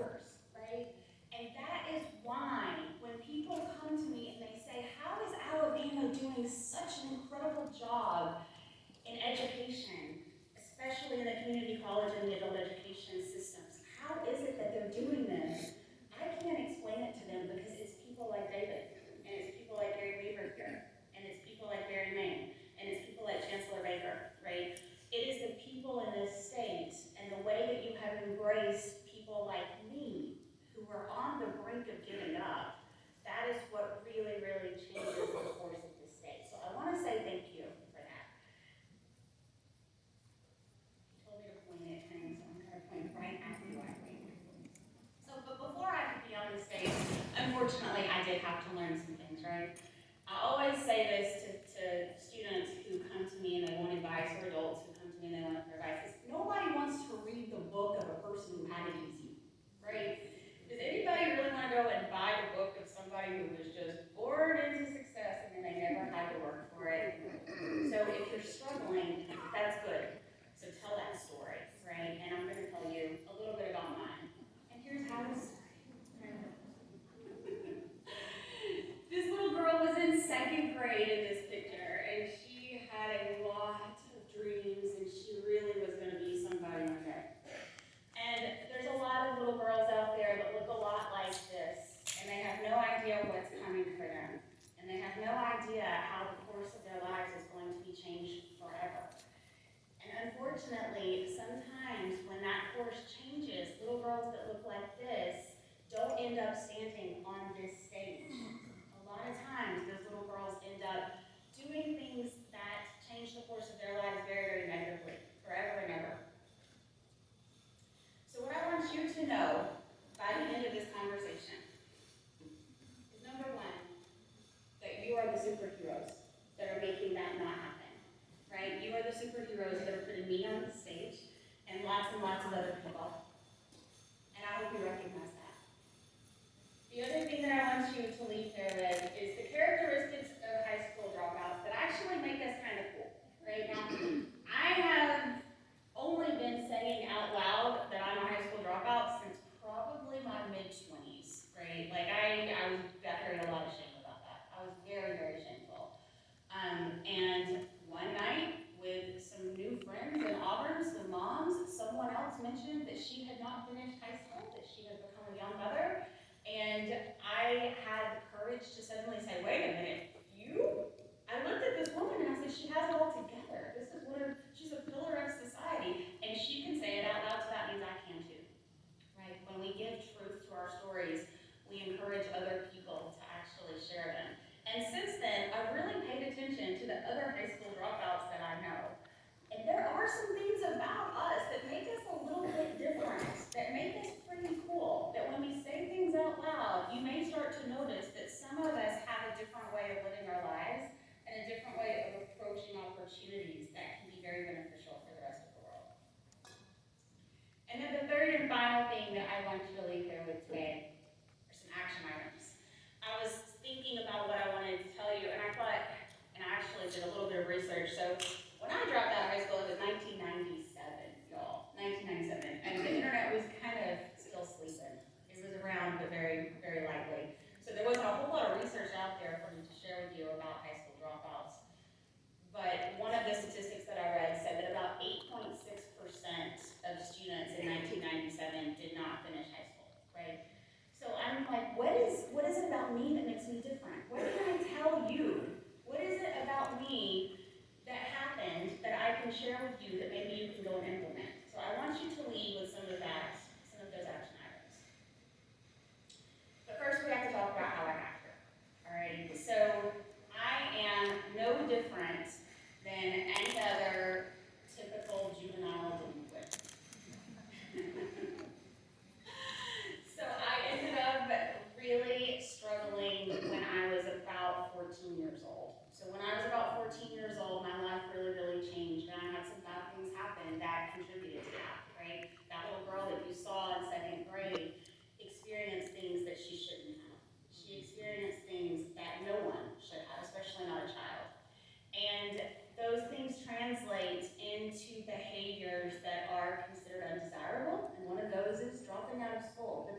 yours, right? And that is why when people come to me and they say, how is Alabama doing such an incredible job in education, especially in the community college and the adult education systems? How is it that they're doing this? I can't explain it to them because it's people like David, and it's people like Gary Weaver here, and it's people like Barry Main, and it's people like Chancellor Baker, right? It is the people in this state and the way that you have embraced people like me who are on the brink of giving up. That is what really, really changes the course of this state. So I want to say thank you for that. You told me to point at things, so I'm going to point right at you, I think. So, but before I could be on the stage, unfortunately, I did have to learn some things, right? I always say this to students who come to me and they want advice, or adults who come to me and they want advice. Nobody wants to read the book of a person who had it easy, right? Does anybody really want to go and buy the book of somebody who was just born into success and then they never had to work for it? So if you're struggling, that's good. So tell that story, right? And I'm going to tell you a little bit about mine. And here's how this started. This little girl was in second grade in this picture, and she had a lot of dreams, and she really was going to be somebody one day. And there's a lot of little girls out there that look a lot like this, and they have no idea what's coming for them. And they have no idea how the course of their lives is going to be changed forever. And unfortunately, sometimes when that course changes, little girls that look like this don't end up standing on this stage. A lot of times, those little girls end up doing things that change the course of their lives very, very negatively, forever and ever. So what I want you to know by the end of this conversation is, number one, that you are the superheroes that are making that not happen, right? You are the superheroes that are putting me on the stage and lots of other people. And I hope you recognize that. The other thing that I want you to leave here with is the characteristics of high school dropouts that actually make us kind of cool, right? Now, I have only been saying out loud that I'm a high school dropout since probably my mid-20s, right? Like, I carried a lot of shame about that. I was very, very shameful. And one night, with some new friends in Auburn, some moms, someone else mentioned that she had not finished high school, that she had become a young mother, and I had the courage to suddenly say, wait a minute, you? I looked at this woman and I said, she has it all together. This is she's a pillar of society, and she can say it out loud, so that means I can too, right? When we give truth to our stories, we encourage other people to actually share them. And since then, I've really paid attention to the other high school dropouts that I know. And there are some things about us that make us a little bit different, that make us pretty cool, that when we say things out loud, you may start to notice that some of us have a different way of living our lives and a different way of approaching opportunities that can be very beneficial for the rest of the world. And then the third and final thing that I want you to leave here with today are some action items. I was thinking about what I wanted to tell you, and I thought, and I actually did a little bit of research. So when I dropped out of high school, it was 1997, y'all, 1997, and the internet was kind of still sleeping. It was around, but very, very lightly. So there wasn't a whole lot of research out there for me to share with you about high school dropouts. But one of the statistics that I read said that about 8.6% of students in 1997 did not finish high school, right? So I'm like, what is it about me that makes me different? What can I tell you? What is it about me that happened that I can share with you that maybe you can go and implement? So I want you to leave with some of those action items. But first we have to talk about how I got here. All right, so I am no different than any other typical juvenile delinquent. So I ended up really struggling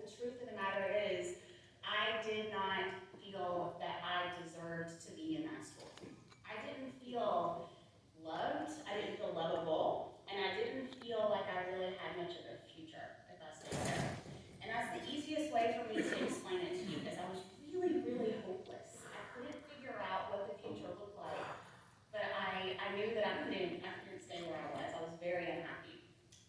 but the truth of the matter is, I did not feel that I deserved to be in that school. I didn't feel loved, I didn't feel lovable, and I didn't feel like I really had much of a future if I stayed there. And that's the easiest way for me to explain it to you, because I was really, really hopeless. I couldn't figure out what the future looked like, but I knew that I couldn't stay where I was. I was very unhappy.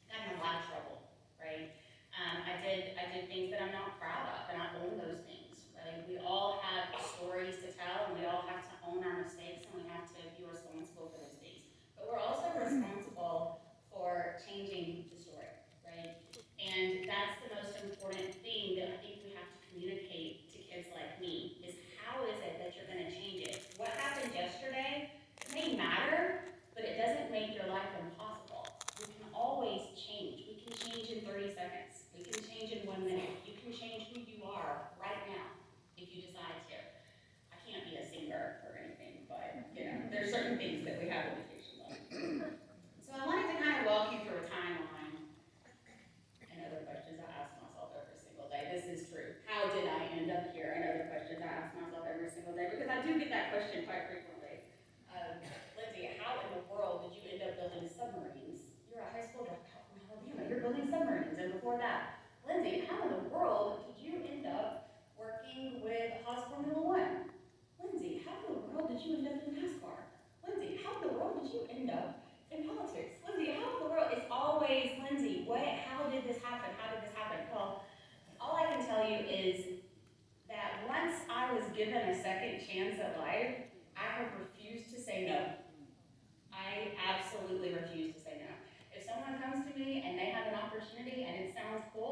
Got in a lot of trouble, right? I did things that I'm not proud of, and I own those things, right? We all have stories to tell, and we all have to own our mistakes, and we have to be responsible for those things. But we're also responsible for changing the story, right? And that's the most important thing that I think we have to communicate to kids like me, is how is it that you're gonna change it? What happened yesterday may matter, but it doesn't make your life impossible. We can always change. We can change in 30 seconds. We can change in 1 minute. You can change who you are right now if you decide to. I can't be a singer or anything, but there's certain things that we have limitations on. So I wanted to kind of walk you through a timeline and other questions I ask myself every single day. This is true. How did I end up here? And other questions I ask myself every single day, because I do get that question quite frequently. Lindsay, how in the world did you end up building submarines? You're a high school dropout from Alabama. You're building submarines. And before that, Lindsay, how in the world did you end up working with Haas Formula One? Lindsay, how in the world did you end up in NASCAR? Lindsay, how in the world did you end up in politics? Lindsay, how in the world? It's always, Lindsay, how did this happen? How did this happen? Well, all I can tell you is that once I was given a second chance at life, I have refused to say no. I absolutely refuse to say no. If someone comes to me and they have an opportunity and it sounds cool,